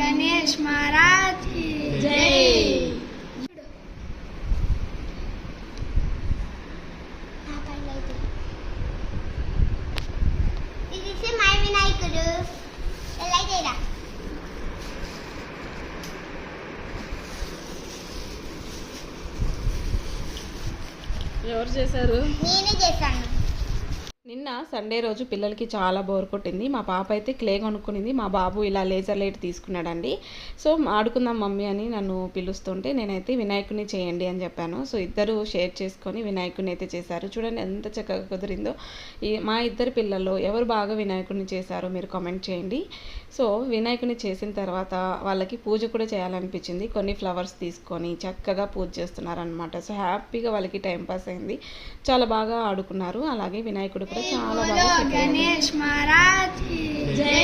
गणेश महाराज की जय। ఎవరు చేశారు? నేనే చేశాను. నిన్న సండే రోజు పిల్లలకి చాలా బోర్ కొట్టింది. మా పాప అయితే క్లే కొనుక్కునింది, మా బాబు ఇలా లేజర్ లైట్ తీసుకున్నాడండి. సో ఆడుకుందాం మమ్మీ అని నన్ను పిలుస్తుంటే నేనైతే వినాయకుడిని చేయండి అని చెప్పాను. సో ఇద్దరు షేర్ చేసుకొని వినాయకుడిని అయితే చేశారు. చూడండి ఎంత చక్కగా కుదిరిందో. మా ఇద్దరు పిల్లల్లో ఎవరు బాగా వినాయకుడిని చేశారో మీరు కామెంట్ చేయండి. సో వినాయకుడిని చేసిన తర్వాత వాళ్ళకి పూజ కూడా చేయాలనిపించింది. కొన్ని ఫ్లవర్స్ తీసుకొని చక్కగా పూజ చేస్తున్నారనమాట. సో హ్యాపీగా వాళ్ళకి టైంపాస్ అయింది, చాలా బాగా ఆడుకున్నారు. అలాగే వినాయకుడు కూడా చాలా బాగా गणेश महाराज की जय।